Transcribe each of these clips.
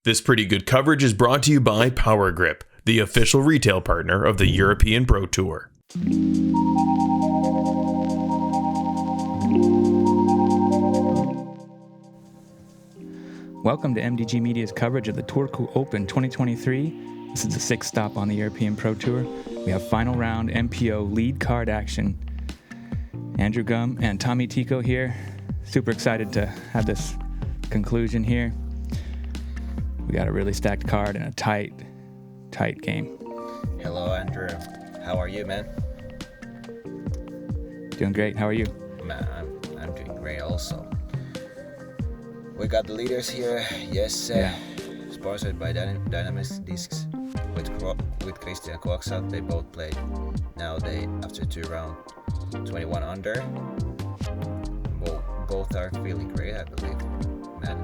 This pretty good coverage is brought to you by Power Grip, the official retail partner of the European Pro Tour. Welcome to MDG Media's coverage of the Turku Open 2023. This is the sixth stop on the European Pro Tour. We have final round MPO lead card action. Andrew Gum and Tomi Tikko here. Super excited to have this conclusion here. We got a really stacked card and a tight game. Hello, Andrew. How are you, man? Doing great. How are you? Man, I'm doing great also. We got the leaders here. Yes, sponsored by Dynamics Discs with Kristian and Kuoksa. They both played. Now they, after 2 rounds, 21 under. Both are feeling great, I believe. Man,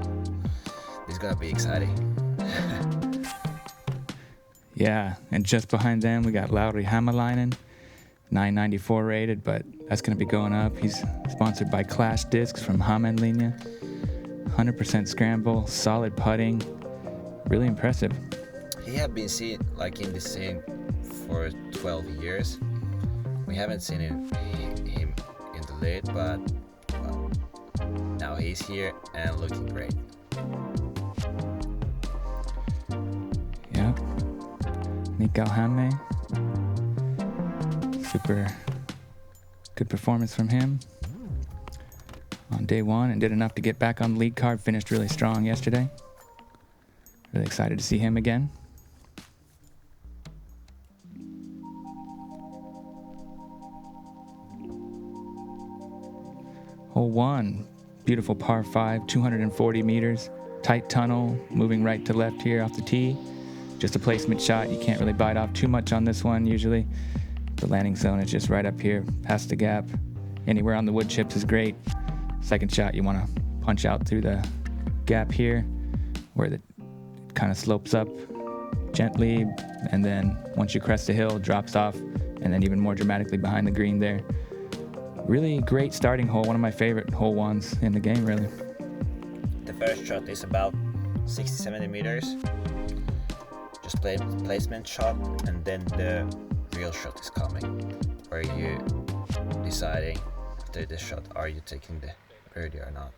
this is gonna be exciting. Yeah, and just behind them we got Lauri Hämäläinen, 994 rated, but that's going to be going up. He's sponsored by Clash Discs from Hämäläinen. 100% scramble, solid putting, really impressive. He have been seen in the scene for 12 years. We haven't seen him in the lead, but now he's here and looking great. Yeah. Mikael Häme. Super good performance from him on day one and did enough to get back on the lead card. Finished really strong yesterday. Really excited to see him again. Hole 1, beautiful par 5, 240 meters, tight tunnel, moving right to left here off the tee. Just a placement shot. You can't really bite off too much on this one usually. The landing zone is just right up here, past the gap. Anywhere on the wood chips is great. Second shot, you want to punch out through the gap here, where it kind of slopes up gently, and then once you crest the hill, drops off, and then even more dramatically behind the green there. Really great starting hole, one of my favorite hole ones in the game, really. The first shot is about 60-70 meters. Just placement shot, and then the real shot is coming, where you deciding after this shot, are you taking the birdie or not.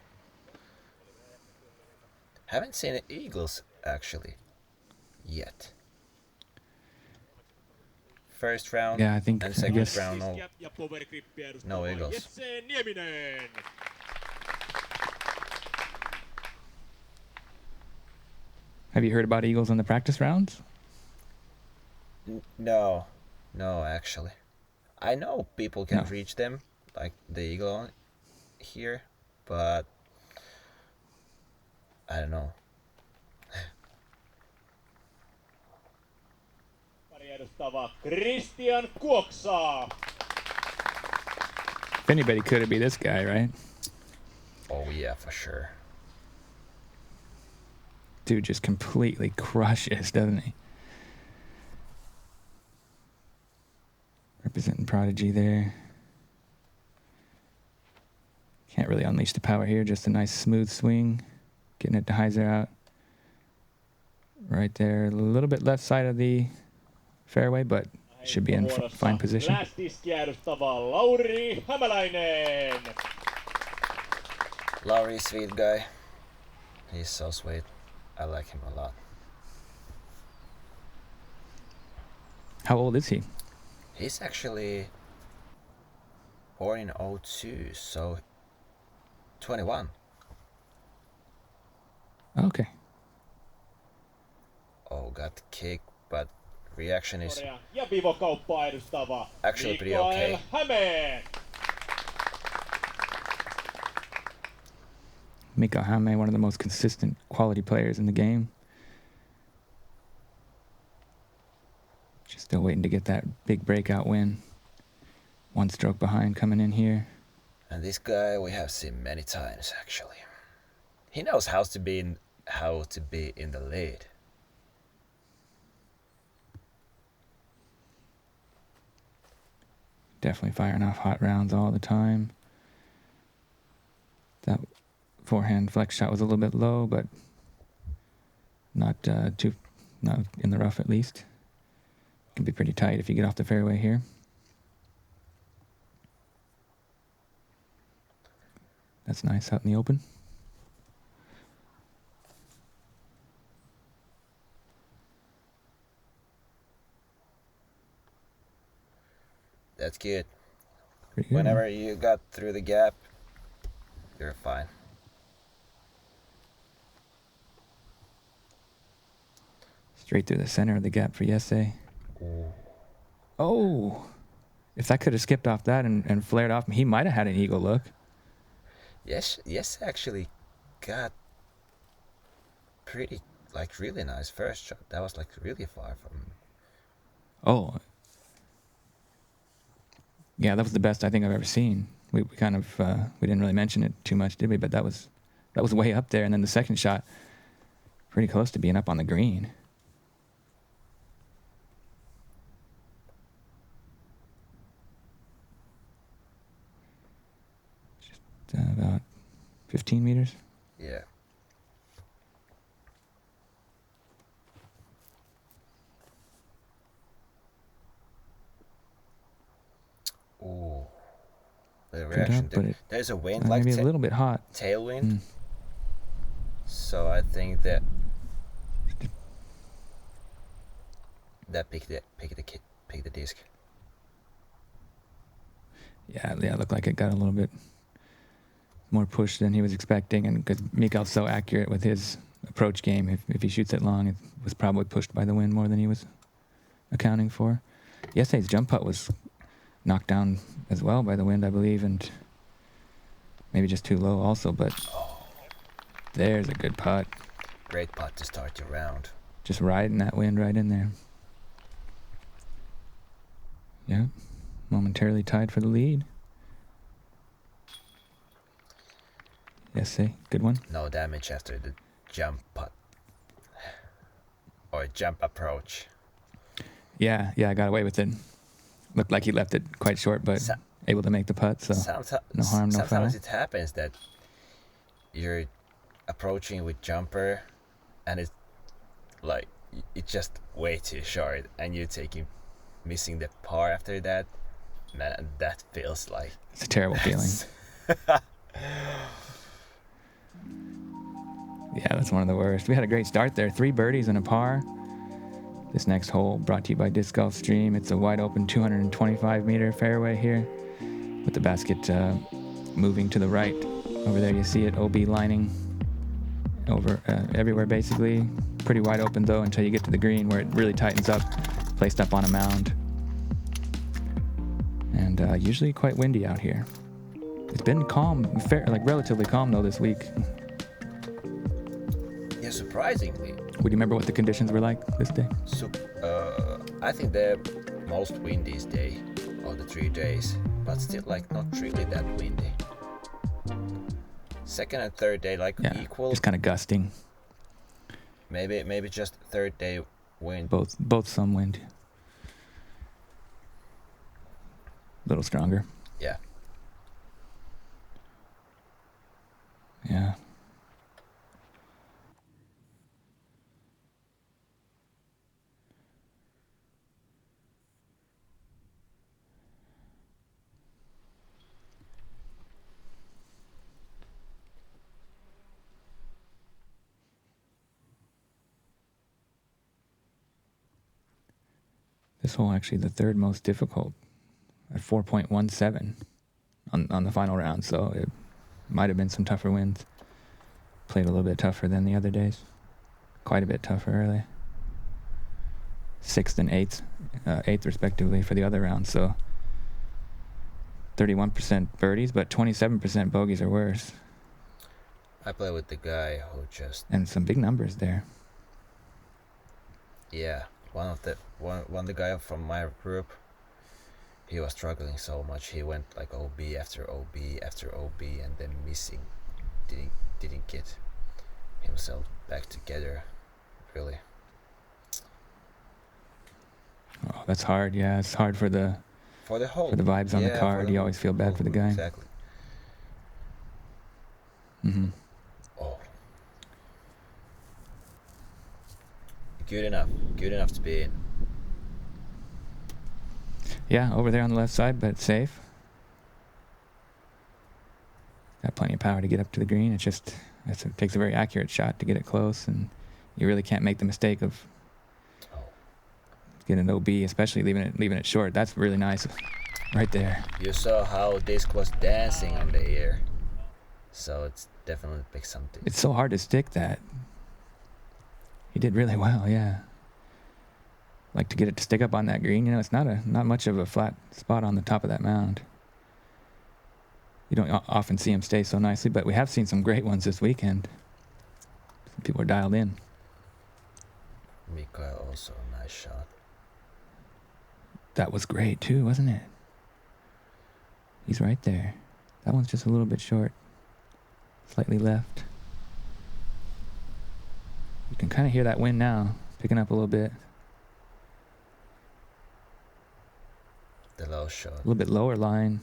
Haven't seen the eagles actually yet. First round, yeah, and second round, no eagles. Nieminen. Have you heard about eagles in the practice rounds? No, actually. I know people can reach them, like the eagle here, but I don't know. Kristian Kuoksa. If anybody could, it'd be this guy, right? Oh yeah, for sure. Dude just completely crushes, doesn't he? Representing Prodigy there. Can't really unleash the power here, just a nice smooth swing. Getting it to hyzer out. Right there, a little bit left side of the fairway, but should be in fine position. Lauri Hämäläinen. Lauri is sweet guy. He's so sweet. I like him a lot. How old is he? He's actually born in 2002, so 21. Okay. Oh, got kicked, but reaction is Ja Vivo-kauppaa edustava actually pretty okay. Häme. Mikael Häme, one of the most consistent quality players in the game. Just still waiting to get that big breakout win. 1 stroke behind coming in here. And this guy we have seen many times actually. He knows how to be in the lead. Definitely firing off hot rounds all the time. That forehand flex shot was a little bit low, but not in the rough at least. Can be pretty tight if you get off the fairway here. That's nice out in the open. That's good. Pretty good. Whenever you got through the gap, you're fine. Straight through the center of the gap for Jesse. Oh, if that could have skipped off that and flared off, he might have had an eagle look. Yes, actually got pretty, like, really nice first shot. That was, like, really far from... Oh. Yeah, that was the best I think I've ever seen. We kind of, we didn't really mention it too much, did we? But that was way up there. And then the second shot, pretty close to being up on the green. About 15 meters. Yeah. Ooh. The reaction up, but there's a wind, like maybe a little bit hot. Tailwind. So I think that pick the disc. Yeah, it looked like it got a little bit more push than he was expecting, and because Mikael's so accurate with his approach game, if he shoots it long, it was probably pushed by the wind more than he was accounting for. Yesterday's jump putt was knocked down as well by the wind, I believe, and maybe just too low also, but there's a good putt. Great putt to start your round. Just riding that wind right in there. Yeah, momentarily tied for the lead. Yes, good one. No damage after the jump putt. Or jump approach. Yeah, I got away with it. Looked like he left it quite short, but able to make the putt, so no harm, no foul. Sometimes it happens that you're approaching with jumper and it's like, it's just way too short and you're missing the par after that. Man, that feels like... It's a terrible feeling. Yeah, that's one of the worst. We had a great start there. 3 birdies and a par. This next hole brought to you by Disc Golf Stream. It's a wide open 225-meter fairway here with the basket moving to the right. Over there you see it, OB lining over everywhere basically. Pretty wide open though until you get to the green where it really tightens up, placed up on a mound. And usually quite windy out here. It's been calm, relatively calm though this week. Yeah, surprisingly. Would you remember what the conditions were like this day? So, I think the most windiest day of the 3 days, but still like not really that windy. Second and third day equal. Just kind of gusting. Maybe just third day wind. Both some wind. A little stronger. Yeah. Yeah. This hole actually the third most difficult at 4.17 on the final round, so it might have been some tougher winds. Played a little bit tougher than the other days. Quite a bit tougher, really. 6th and 8th respectively for the other round, so 31% birdies, but 27% bogeys or worse. I play with the guy who just... And some big numbers there. Yeah, one the guy from my group, he was struggling so much. He went like OB after OB after OB and then missing. Didn't get himself back together, really. Oh, that's hard. Yeah, it's hard for the vibes on the card. You always feel bad for the guy. Exactly. Mm-hmm. Oh. Good enough speed. Yeah, over there on the left side, but safe. Got plenty of power to get up to the green. It takes a very accurate shot to get it close, and you really can't make the mistake of getting an OB, especially leaving it short. That's really nice, right there. You saw how disc was dancing on the air, so it's definitely big something. It's so hard to stick that. He did really well, yeah. Like to get it to stick up on that green, it's not much of a flat spot on the top of that mound. You don't often see him stay so nicely, but we have seen some great ones this weekend. Some people are dialed in. Mikael also a nice shot. That was great too, wasn't it? He's right there. That one's just a little bit short. Slightly left. You can kind of hear that wind now, picking up a little bit. The low shot. A little bit lower line.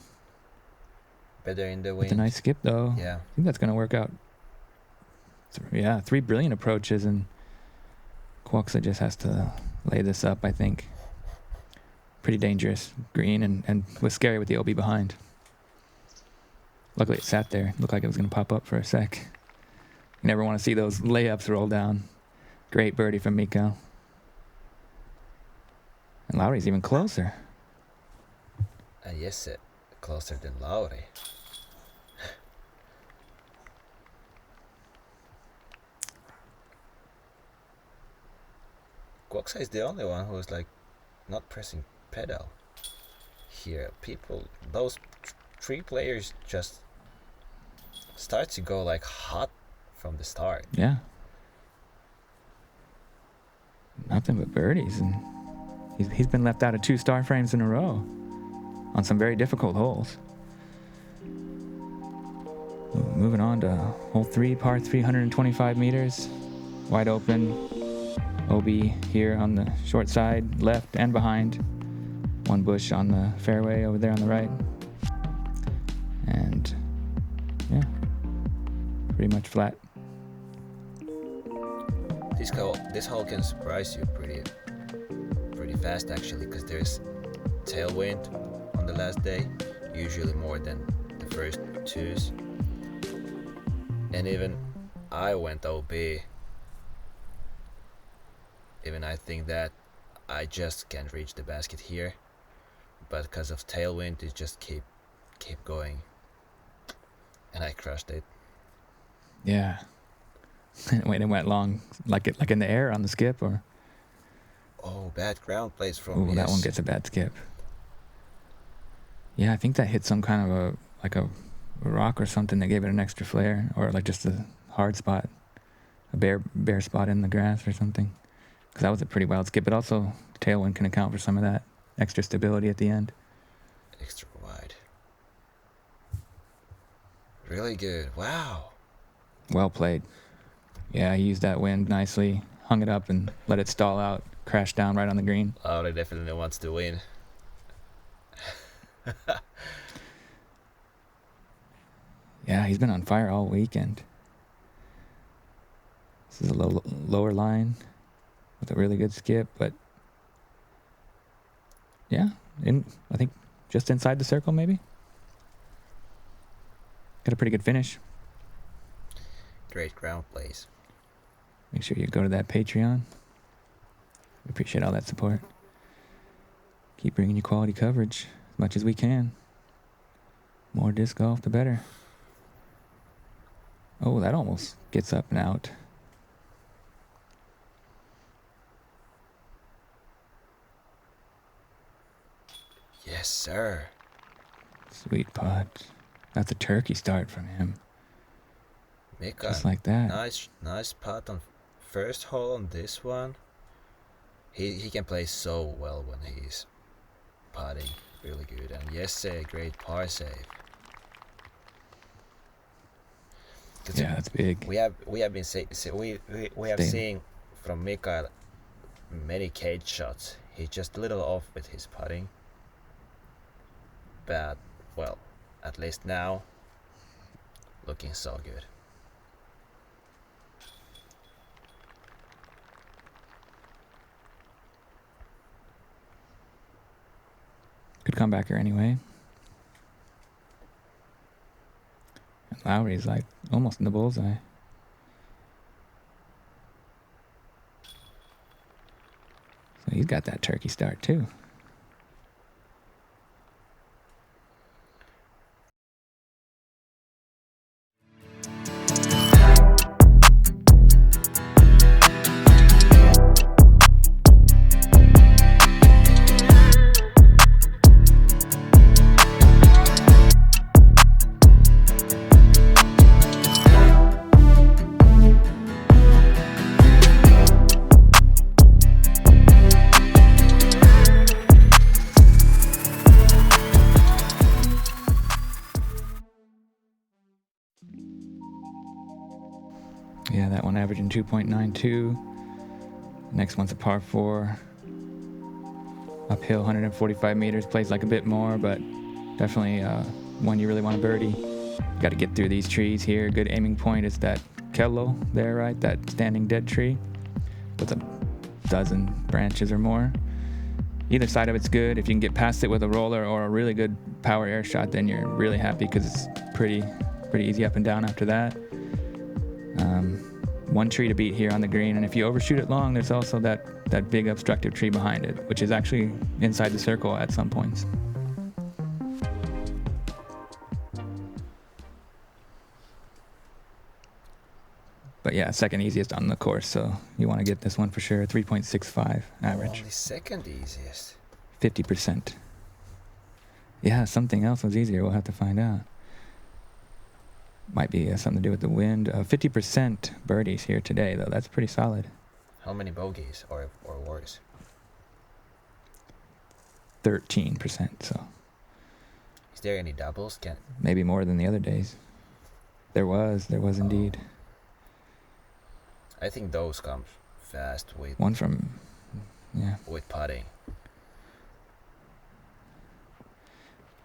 Better in the wind. With a nice skip though. Yeah. I think that's going to work out. Yeah, 3 brilliant approaches, and Kuoksa just has to lay this up, I think. Pretty dangerous green, and was scary with the OB behind. Luckily it sat there. Looked like it was going to pop up for a sec. You never want to see those layups roll down. Great birdie from Mikael. And Lauri's even closer. And yes, closer than Lauri. Kuoksa is the only one who is like not pressing pedal here. Those 3 players just start to go like hot from the start. Yeah. Nothing but birdies, and he's been left out of 2 star frames in a row on some very difficult holes. Moving on to hole 3, par 325 meters, wide open. OB here on the short side, left and behind. 1 bush on the fairway over there on the right. And yeah, pretty much flat. This hole can surprise you pretty fast actually, because there's tailwind on the last day, usually more than the first 2s. And even I went OB. Even I think that I just can't reach the basket here, but because of tailwind, it just keep going, and I crushed it. Yeah. When it went long, like in the air on the skip, or. Oh, bad ground plays from. Oh, that one gets a bad skip. Yeah, I think that hit some kind of a rock or something that gave it an extra flare, or like just a hard spot, a bare spot in the grass or something. Because that was a pretty wild skip, but also the tailwind can account for some of that extra stability at the end. Extra wide. Really good. Wow. Well played. Yeah, he used that wind nicely, hung it up and let it stall out, crashed down right on the green. Lauri definitely wants to win. Yeah, he's been on fire all weekend. This is a lower line with a really good skip, but yeah, I think just inside the circle maybe. Got a pretty good finish. Great ground plays. Make sure you go to that Patreon. We appreciate all that support. Keep bringing you quality coverage as much as we can. More disc golf, the better. Oh, that almost gets up and out. Yes, sir. Sweet putt. That's a turkey start from him. Mikael, Just like that. Nice putt on first hole on this one. He can play so well when he's putting. Really good. And yes, a great par save. Yeah, that's big. We have been we have seen from Mikael many cage shots. He's just a little off with his putting. But well, at least now looking so good. Good comebacker anyway. And Lauri's like almost in the bullseye. So he's got that turkey start too. Yeah, that one averaging 2.92. Next one's a par 4. Uphill, 145 meters. Plays like a bit more, but definitely one you really want to birdie. Got to get through these trees here. Good aiming point is that kello there, right? That standing dead tree with a dozen branches or more. Either side of it's good. If you can get past it with a roller or a really good power air shot, then you're really happy because it's pretty easy up and down after that. One tree to beat here on the green, and if you overshoot it long, there's also that big obstructive tree behind it, which is actually inside the circle at some points. But yeah, second easiest on the course, so you want to get this one for sure. 3.65 average. Only second easiest. 50%. Yeah, something else was easier. We'll have to find out. Might be something to do with the wind. 50% birdies here today, though. That's pretty solid. How many bogeys or worse? 13%, so. Is there any doubles? Maybe more than the other days. There was indeed. I think those come fast with One from, yeah. with putting.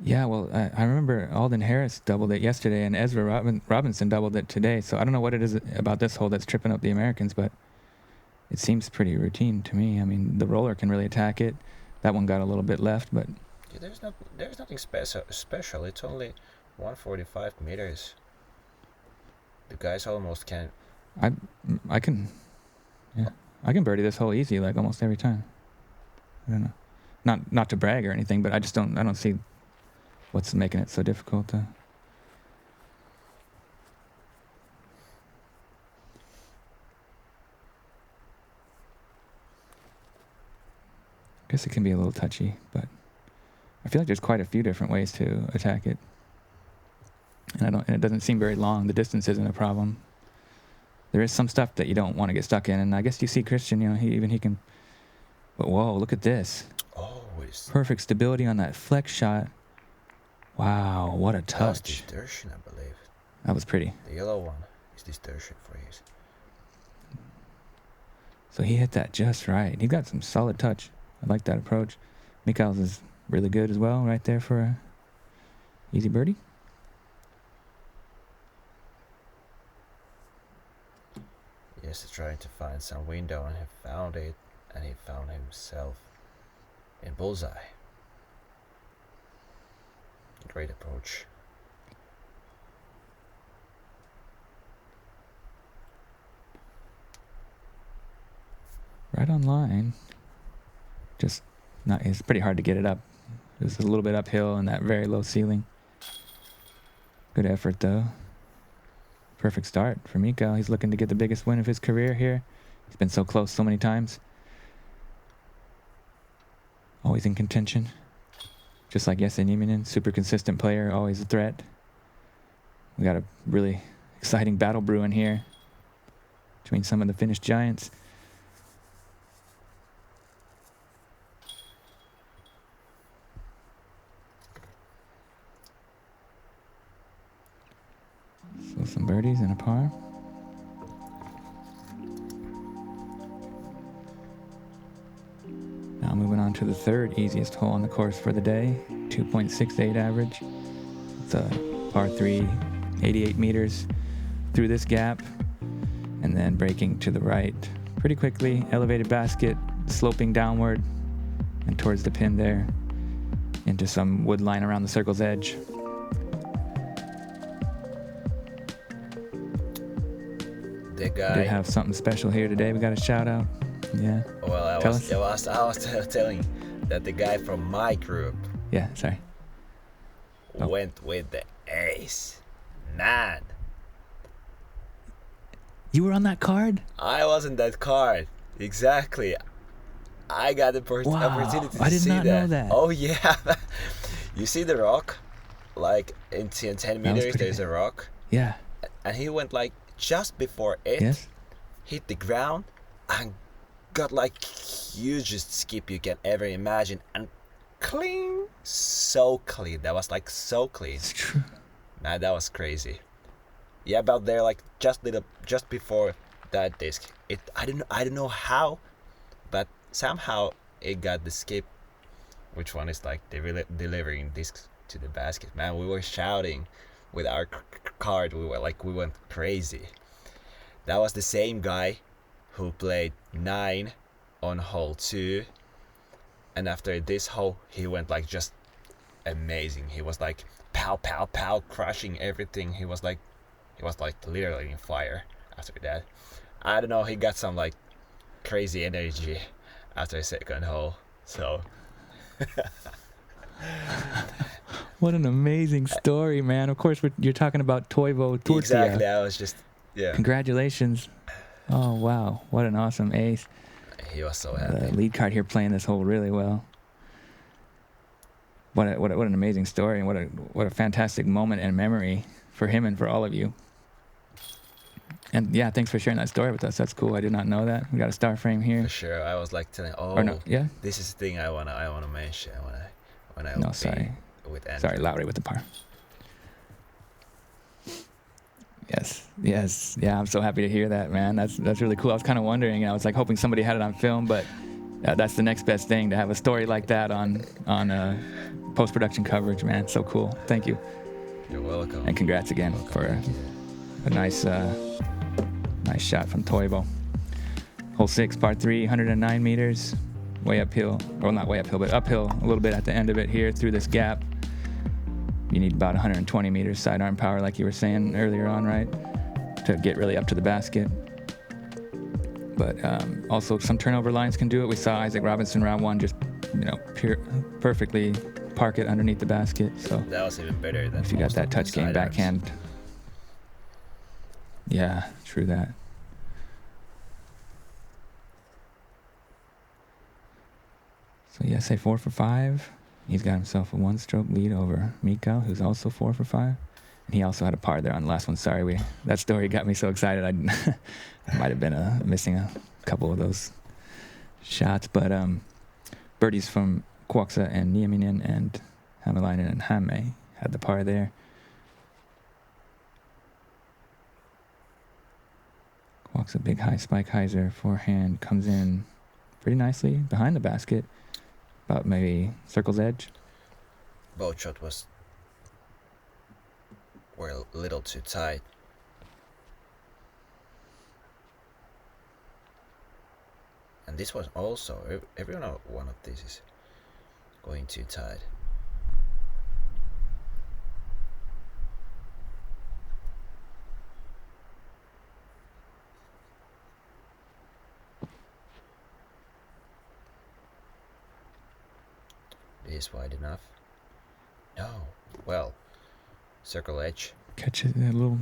Yeah, well, I remember Alden Harris doubled it yesterday, and Ezra Robinson doubled it today. So I don't know what it is about this hole that's tripping up the Americans, but it seems pretty routine to me. I mean, the roller can really attack it. That one got a little bit left, but Yeah, there's nothing special. It's only 145 meters. The guys almost can. I can birdie this hole easy, like almost every time. I don't know, not to brag or anything, but I don't see what's making it so difficult to. I guess it can be a little touchy, but I feel like there's quite a few different ways to attack it. And it doesn't seem very long. The distance isn't a problem. There is some stuff that you don't want to get stuck in, and I guess you see Kristian, he can. But whoa, look at this. Always. Perfect stability on that flex shot. Wow, what a That's touch. distortion, I believe. That was pretty. The yellow one is distortion for his. So he hit that just right. He got some solid touch. I like that approach. Mikael's is really good as well, right there for a easy birdie. Yes, trying to find some window, and he found it, and he found himself in bullseye. Great approach. Right on line. Just not. It's pretty hard to get it up. It was a little bit uphill and that very low ceiling. Good effort though. Perfect start for Mikael. He's looking to get the biggest win of his career here. He's been so close so many times. Always in contention. Just like Niminen, super consistent player, always a threat. We got a really exciting battle brewing here between some of the Finnish giants. So some birdies and a par. Now moving on to the third easiest hole on the course for the day, 2.68 average. It's a par 3, 88 meters through this gap, and then breaking to the right pretty quickly, elevated basket, sloping downward and towards the pin there into some wood line around the circle's edge. The guy. Did have something special here today. We got a shout out. Yeah. Well, I Tell was telling that the guy from my group Yeah. Sorry. Oh. went with the ace. Man, You were on that card? I wasn't that card. Exactly. I got the Wow, opportunity to I did see not know that. Oh yeah. You see the rock? Like in 10 That was meters, pretty there's good. a rock. Yeah. And he went like just before it Yes. hit the ground and got like hugest skip you can ever imagine, and clean, so clean. That was like so clean. It's true. Man, that was crazy. Yeah, about there, like just before that disc. I don't know how, but somehow it got the skip, which one is like delivering discs to the basket. Man, we were shouting with our card. We went crazy. That was the same guy who played 9 on hole 2, and after this hole he went like just amazing. He was like pow pow pow, crushing everything. He was like literally in fire after that. I don't know, he got some like crazy energy after the second hole. So What an amazing story, man. Of course, you're talking about Toivo Turku. exactly, I was just Congratulations. Oh, wow. What an awesome ace. he was so The happy. lead card here playing this hole really well. What an amazing story, and what a fantastic moment and memory for him and for all of you. And yeah, thanks for sharing that story with us. That's cool. I did not know that. We got a star frame here. For sure, I was like telling, Or no, yeah. this is the thing I wanna mention when I No, be sorry. with Andrew. Sorry, Lauri with the par. Yes. Yeah, I'm so happy to hear that, man. That's really cool. I was kind of wondering. I was like hoping somebody had it on film, but that's the next best thing, to have a story like that on post-production coverage, man. So cool. Thank you. You're welcome. And congrats again for a nice shot from Toivo. Hole 6, par 3, 109 meters, way uphill. Well, not way uphill, but uphill a little bit at the end of it here through this gap. You need about 120 meters sidearm power, like you were saying earlier on, right? To get really up to the basket. But also some turnover lines can do it. We saw Isaac Robinson round 1 just, perfectly park it underneath the basket. So That was even better than if you got most that of the touch game sidearms. backhand. Yeah, true that. So yeah, say 4 for 5. He's got himself a 1-stroke lead over Mikael, who's also 4 for 5. And he also had a par there on the last one. Sorry, that story got me so excited. I might have been missing a couple of those shots. But birdies from Kuoksa and Nieminen and Hämäläinen and Häme had the par there. Kuoksa, big high spike hyzer forehand, comes in pretty nicely behind the basket, about maybe circle's edge. Both shot were a little too tight. And this was also, every one of these is going too tight. This is wide enough. No. Well, circle edge. Catch it a little,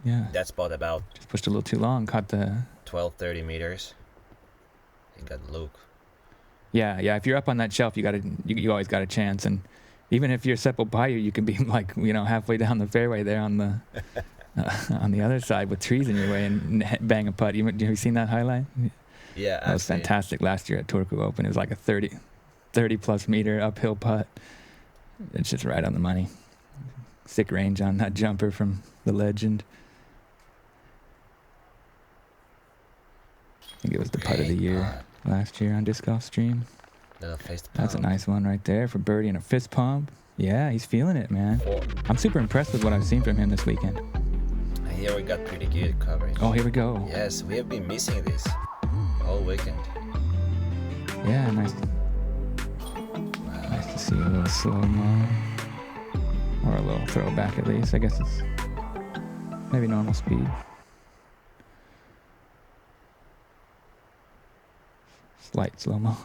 yeah. That spot about Just pushed a little too long, caught the... 12-30 meters. He got Luke. Yeah, if you're up on that shelf, you always got a chance. And even if you're Seppo Payu, you can be like, halfway down the fairway there on the on the other side with trees in your way and bang a putt. Have you seen that highlight? Yeah, That was fantastic last year at Turku Open. It was like a 30 plus meter uphill putt. It's just right on the money. Sick range on that jumper from the legend. I think it was the putt of the year last year on Disc Golf Stream. Little fist That's a pump. nice one right there for birdie and a fist pump. Yeah, he's feeling it, man. 4. I'm super impressed with what I've seen from him this weekend. Here we got pretty good coverage. Oh, here we go. Yes, we have been missing this all weekend. Yeah, nice. Nice to see a little little slow-mo. Or a little throwback at least. I guess it's maybe normal speed. Slight slow-mo.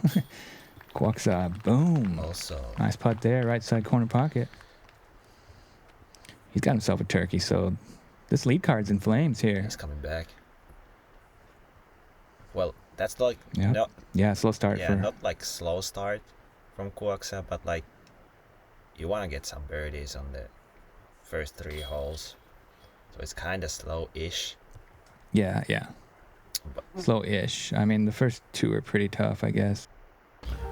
Kuoksa, boom. Also, Nice putt there, right side corner pocket. He's got himself a turkey, so this lead card's in flames here. he's coming back. Well, that's like Yeah. Yeah, slow start yeah, for not like slow start from Kuoksa, but like you want to get some birdies on the first 3 holes. So it's kind of slow-ish. Yeah. But Slow-ish. I mean, the first 2 are pretty tough, I guess.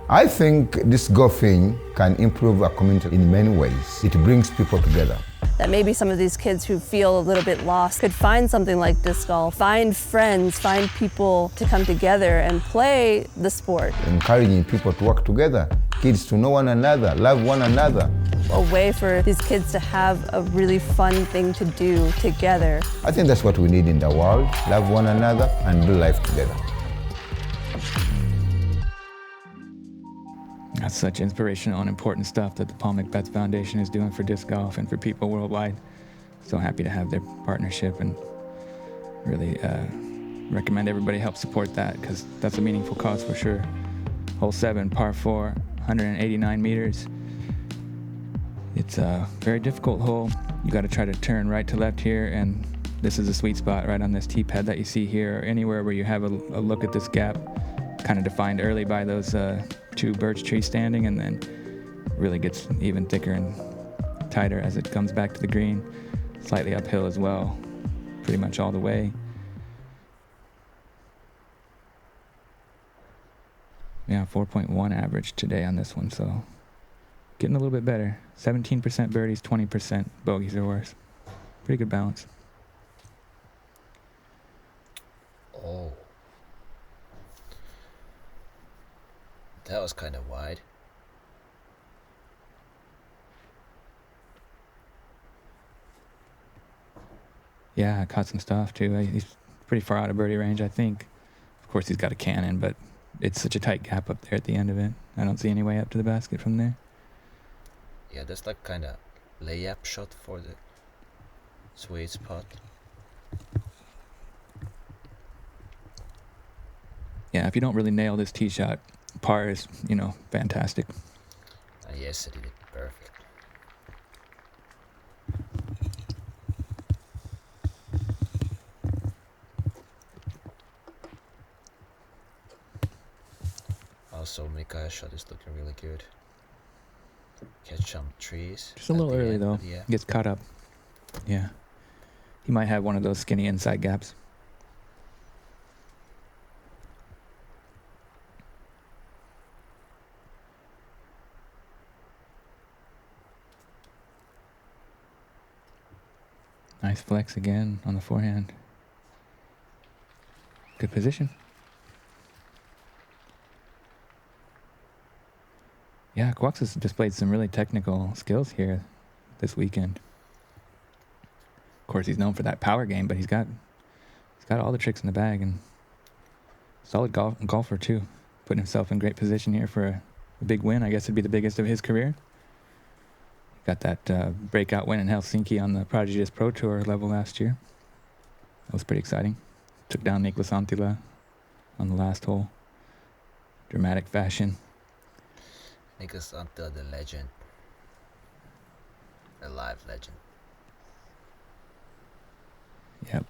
I think this golfing can improve our community in many ways. It brings people together. That maybe some of these kids who feel a little bit lost could find something like disc golf, find friends, find people to come together and play the sport. Encouraging people to work together, kids to know one another, love one another. A way for these kids to have a really fun thing to do together. I think that's what we need in the world, love one another and do life together. That's such inspirational and important stuff that the Paul Macbeth Foundation is doing for disc golf and for people worldwide. So happy to have their partnership and really recommend everybody help support that because that's a meaningful cause for sure. Hole 7, par 4, 189 meters. It's a very difficult hole. You got to try to turn right to left here, and this is a sweet spot right on this tee pad that you see here, or anywhere where you have a look at this gap, kind of defined early by those 2 birch trees standing, and then really gets even thicker and tighter as it comes back to the green. Slightly uphill as well, pretty much all the way. Yeah, 4.1 average today on this one, so getting a little bit better. 17% birdies, 20% bogeys or worse. Pretty good balance. oh, that was kind of wide. Yeah, caught some stuff too. He's pretty far out of birdie range, I think. Of course, he's got a cannon, but it's such a tight gap up there at the end of it. I don't see any way up to the basket from there. Yeah, that's like kind of layup shot for the sweet spot. Yeah, if you don't really nail this tee shot, par is, fantastic. And yes, I did it perfect. Also, Mikael's shot is looking really good. Catch some trees. Just a at little the early end, though. but yeah. Gets caught up. Yeah. He might have one of those skinny inside gaps. Nice flex again on the forehand. Good position. Yeah, Kuoksa's displayed some really technical skills here this weekend. Of course, he's known for that power game, but he's got all the tricks in the bag and solid golfer too. Putting himself in great position here for a big win. I guess it'd be the biggest of his career. Got that breakout win in Helsinki on the PDGA Pro Tour level last year. That was pretty exciting. Took down Niklas Anttila on the last hole. Dramatic fashion. Niklas Anttila, the legend. A live legend. Yep.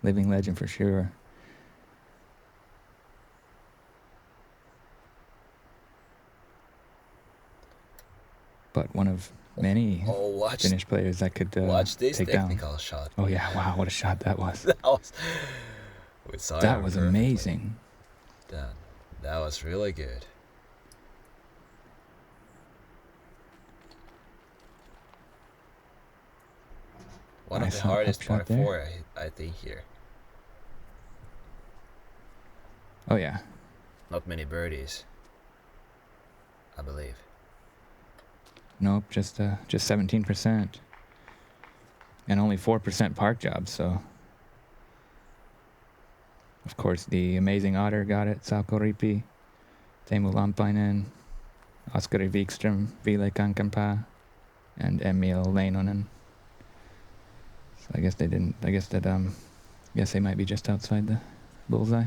Living legend for sure. But one of many Finnish players that could watch this take down. technical shot. Oh yeah, wow, what a shot that was. That was amazing. That was really good. One Nice of the hardest par up shot there. 4, I think, here. Oh yeah. Not many birdies, I believe. Nope, just 17%. And only 4% park jobs, so. Of course, the amazing Otter got it, Salko Ripi, Teemu Lampainen, Oskari Wikström, Ville Kankanpää, and Emil Leinonen. So I guess they didn't. I guess that guess they might be just outside the bullseye.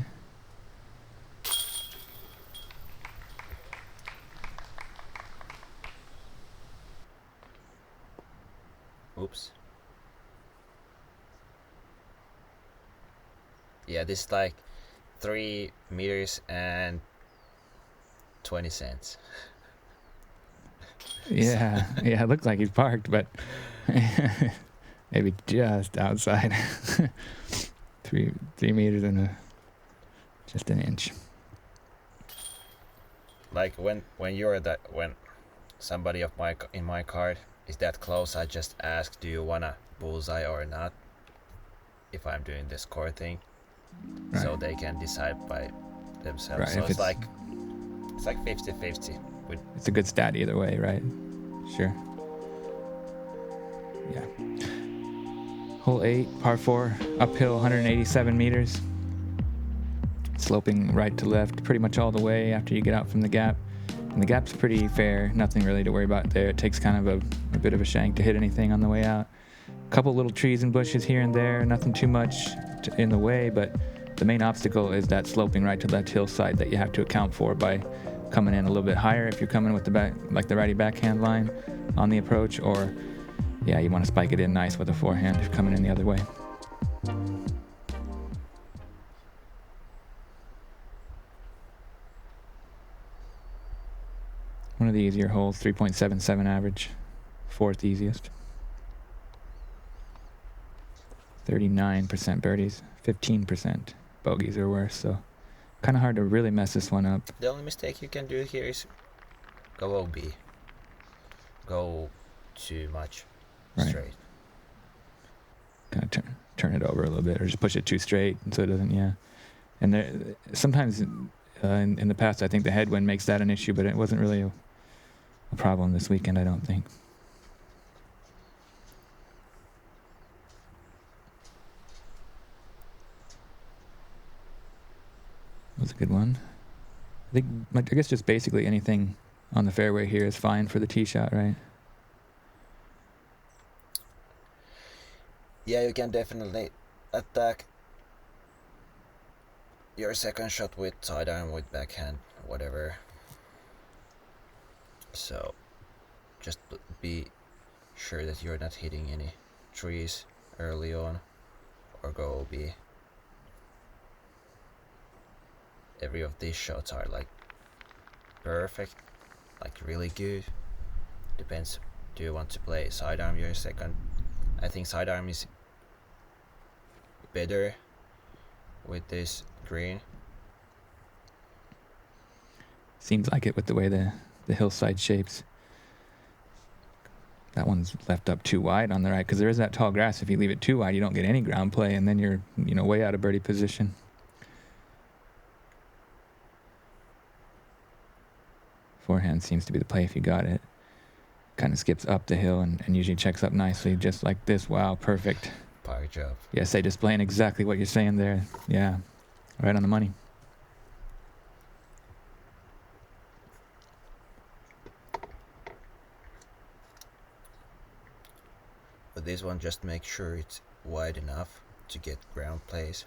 Oops. Yeah, this is like 3 meters and 20 cents. Yeah, yeah, it looks like he's parked, but maybe just outside. 3 meters and just an inch. Like when you're that when somebody of in my card is that close, I just ask, do you wanna bullseye or not? If I'm doing the score thing, right. So they can decide by themselves. Right, so it's like 50-50. It's a good stat either way, right? Sure. Yeah. Hole 8, par 4, uphill 187 meters. Sloping right to left pretty much all the way after you get out from the gap. And the gap's pretty fair, nothing really to worry about there. It takes kind of a bit of a shank to hit anything on the way out. A couple little trees and bushes here and there, nothing too much in the way, but the main obstacle is that sloping right to left hillside that you have to account for by coming in a little bit higher if you're coming with the back, like the righty backhand line on the approach, or yeah, you want to spike it in nice with a forehand if you're coming in the other way. One of the easier holes, 3.77 average, 4th easiest. 39% birdies, 15% bogeys or worse, so kind of hard to really mess this one up. The only mistake you can do here is go OB. Go too much straight. Kind of turn it over a little bit, or just push it too straight so it doesn't, yeah. And there, sometimes in the past, I think the headwind makes that an issue, but it wasn't really a problem this weekend, I don't think. That was a good one. I guess just basically anything on the fairway here is fine for the tee shot, right? Yeah, you can definitely attack your second shot with sidearm, with backhand, whatever. So just be sure that you're not hitting any trees early on, or go OB. Every of these shots are like perfect, like really good. Depends, do you want to play sidearm your second? I think sidearm is better with this green. Seems like it with the way the hillside shapes. That one's left up too wide on the right, because there is that tall grass. If you leave it too wide, you don't get any ground play, and then you're way out of birdie position. Forehand seems to be the play if you got it. Kind of skips up the hill and usually checks up nicely, just like this. Wow, perfect. Par job. Yes, they displaying exactly what you're saying there. Yeah, right on the money. But this one, just make sure it's wide enough to get ground plays.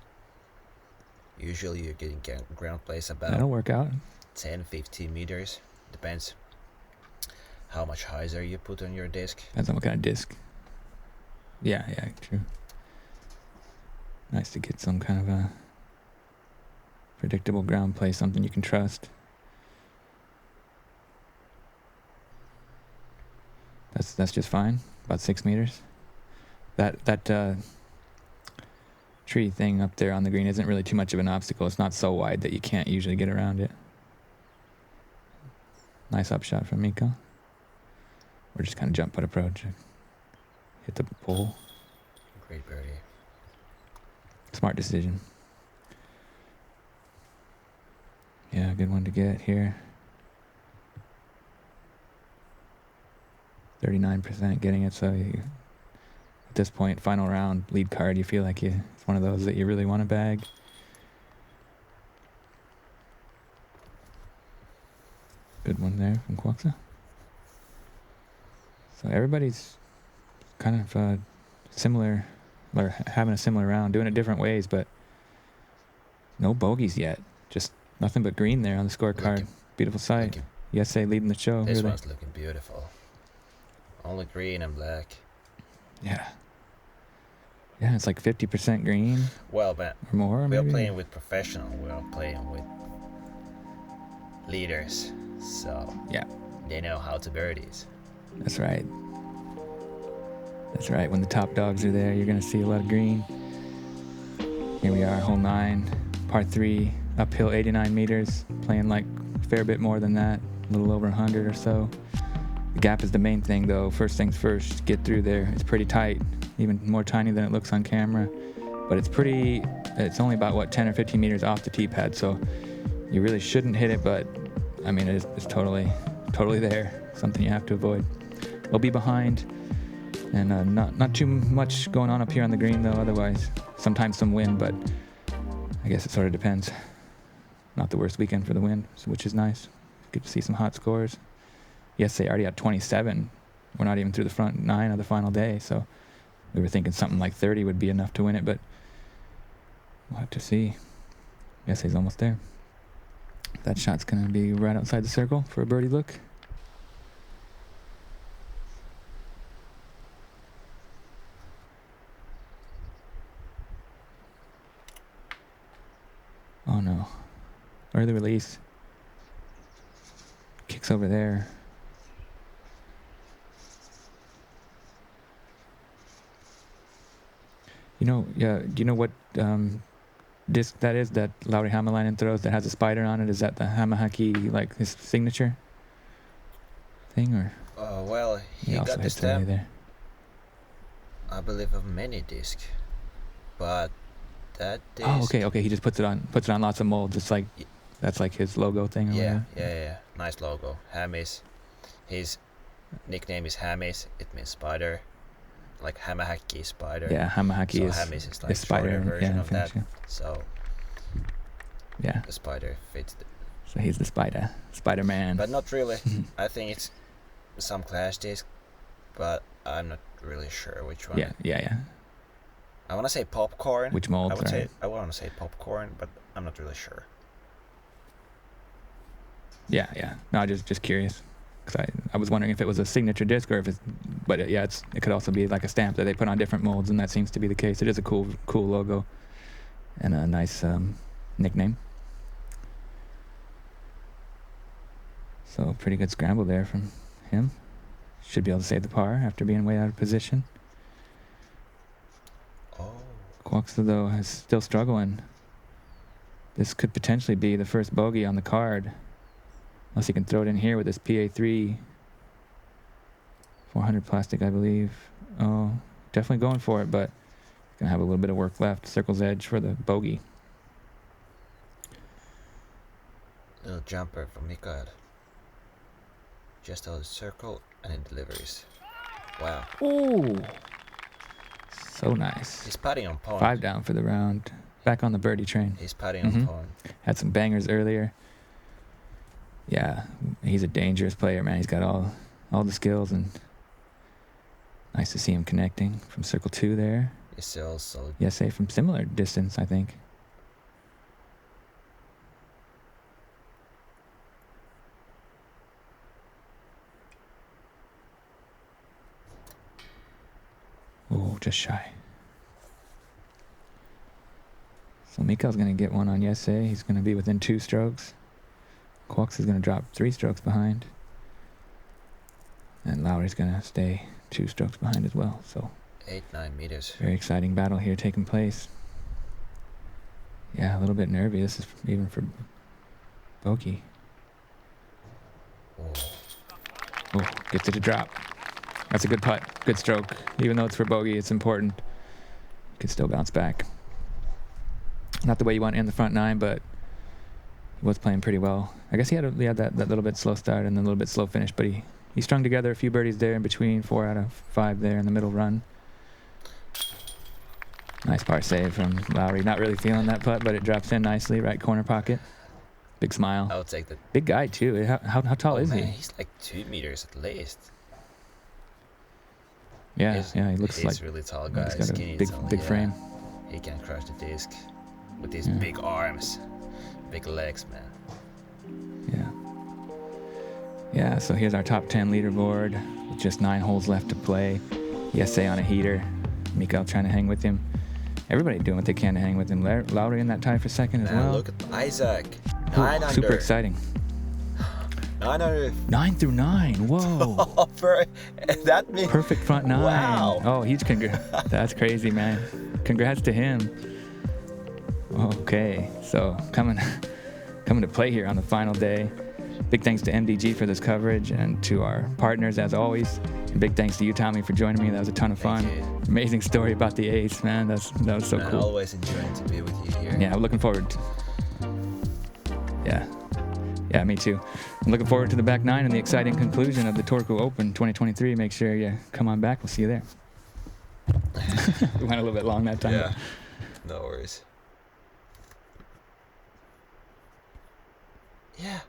Usually you're getting ground plays about That'll work out. 10-15 meters. Depends how much hyzer you put on your disc. Depends on what kind of disc. Yeah, true. Nice to get some kind of a predictable ground play, something you can trust. That's just fine. About 6 meters. That tree thing up there on the green isn't really too much of an obstacle. It's not so wide that you can't usually get around it. Nice upshot from Mikael. We're just kind of jump putt approach. Hit the pole. Great birdie. Smart decision. Yeah, good one to get here. 39% getting it, so at this point, final round, lead card, you feel like it's one of those that you really want to bag. Good one there from Kuoksa. So everybody's kind of similar, or having a similar round, doing it different ways, but no bogeys yet. Just nothing but green there on the scorecard. Beautiful sight. USA leading the show. This really. one's looking beautiful. Only green and black. Yeah. Yeah, it's like 50% green. Well, but or more. we're maybe. playing with professional. We're playing with leaders, so yeah, they know how to birdies. That's right. That's right. When the top dogs are there, you're gonna see a lot of green. Here we are, hole 9, par 3, uphill 89 meters, playing like a fair bit more than that, a little over 100 or so. The gap is the main thing, though. First things first, get through there. It's pretty tight, even more tiny than it looks on camera, but it's only about 10 or 15 meters off the tee pad, so you really shouldn't hit it, but I mean, it's totally there. Something you have to avoid. We'll be behind, and not too much going on up here on the green, though. Otherwise, sometimes some wind, but I guess it sort of depends. Not the worst weekend for the wind, which is nice. Good to see some hot scores. Yes, they already had 27. We're not even through the front 9 of the final day, so we were thinking something like 30 would be enough to win it, but we'll have to see. Yes, he's almost there. That shot's going to be right outside the circle for a birdie look. Oh no. Early release. Kicks over there. Do you know what disc that is that Lauri Hämäläinen throws that has a spider on it? Is that the Hämähäki, like his signature thing, or? Well, he got the hits stamp, there. I believe, of many disc, but that disc. Oh, okay. He just puts it on lots of molds. It's like that's like his logo thing. Or Yeah. Nice logo. Hämes. His nickname is Hämes. It means spider. Like Hämähäki spider. Yeah, Hämähäki so is Hämes is like spider shorter version of that. Yeah. So yeah, the spider fits. So he's the Spider-Man. But not really. I think it's some clash disc, but I'm not really sure which one. Yeah. I want to say popcorn. Which mold? I want to say popcorn, but I'm not really sure. Yeah. No, just curious. Because I was wondering if it was a signature disc or if it's, but it could also be like a stamp that they put on different molds, and that seems to be the case. It is a cool logo and a nice nickname. So pretty good scramble there from him. Should be able to save the par after being way out of position. Oh. Kuoksa, though, is still struggling. This could potentially be the first bogey on the card. Unless he can throw it in here with his PA3 400 plastic, I believe. Oh, definitely going for it, but gonna have a little bit of work left. Circle's edge for the bogey. Little jumper from Mikael. Just out of the circle and it delivers. Wow. Ooh. So nice. He's putting on point. 5 down for the round. Back on the birdie train. He's putting on point. Had some bangers earlier. Yeah, he's a dangerous player, man. He's got all the skills, and nice to see him connecting from circle 2 there. He's also... Yes, from similar distance, I think. Oh, just shy. So Mikael's going to get one on Yese. He's going to be within 2 strokes. Kuoksa is going to drop 3 strokes behind. And Lauri's going to stay 2 strokes behind as well. So 8-9 meters. Very exciting battle here taking place. Yeah, a little bit nervy. This is even for bogey. Oh, gets it to drop. That's a good putt. Good stroke. Even though it's for bogey, it's important. You can still bounce back. Not the way you want in the front 9, but he was playing pretty well. I guess he had that little bit slow start and then a little bit slow finish, but he strung together a few birdies there in between, 4 out of 5 there in the middle run. Nice par save from Lauri. Not really feeling that putt, but it drops in nicely, right corner pocket. Big smile. I'll take that. Big guy too. How tall is Man, he? he's like 2 meters at least. Yeah, he looks he's like really tall guy. he's got a Skinny, big tall, big frame. He can crush the disc with his Yeah. big arms, big legs, man. Yeah. Yeah, so here's our top 10 leaderboard with just 9 holes left to play. ESA on a heater. Mikael trying to hang with him. Everybody doing what they can to hang with him. Lauri in that tie for second as Man, well. look at Isaac. Ooh, 9 under. super exciting. 9 under. 9 through 9. Whoa. That means Perfect front 9. Wow. Oh, huge congrats. That's crazy, man. Congrats to him. Okay, so coming to play here on the final day. Big thanks to MDG for this coverage and to our partners as always. And big thanks to you, Tommy, for joining me. That was a ton of fun. Thank you. Amazing story about the ace, man. That was so Man, cool. always enjoying to be with you here. Yeah, I'm looking forward. Yeah, me too. I'm looking forward to the back 9 and the exciting conclusion of the Turku Open 2023. Make sure you come on back. We'll see you there. We went a little bit long that time. Yeah. No worries. Yeah.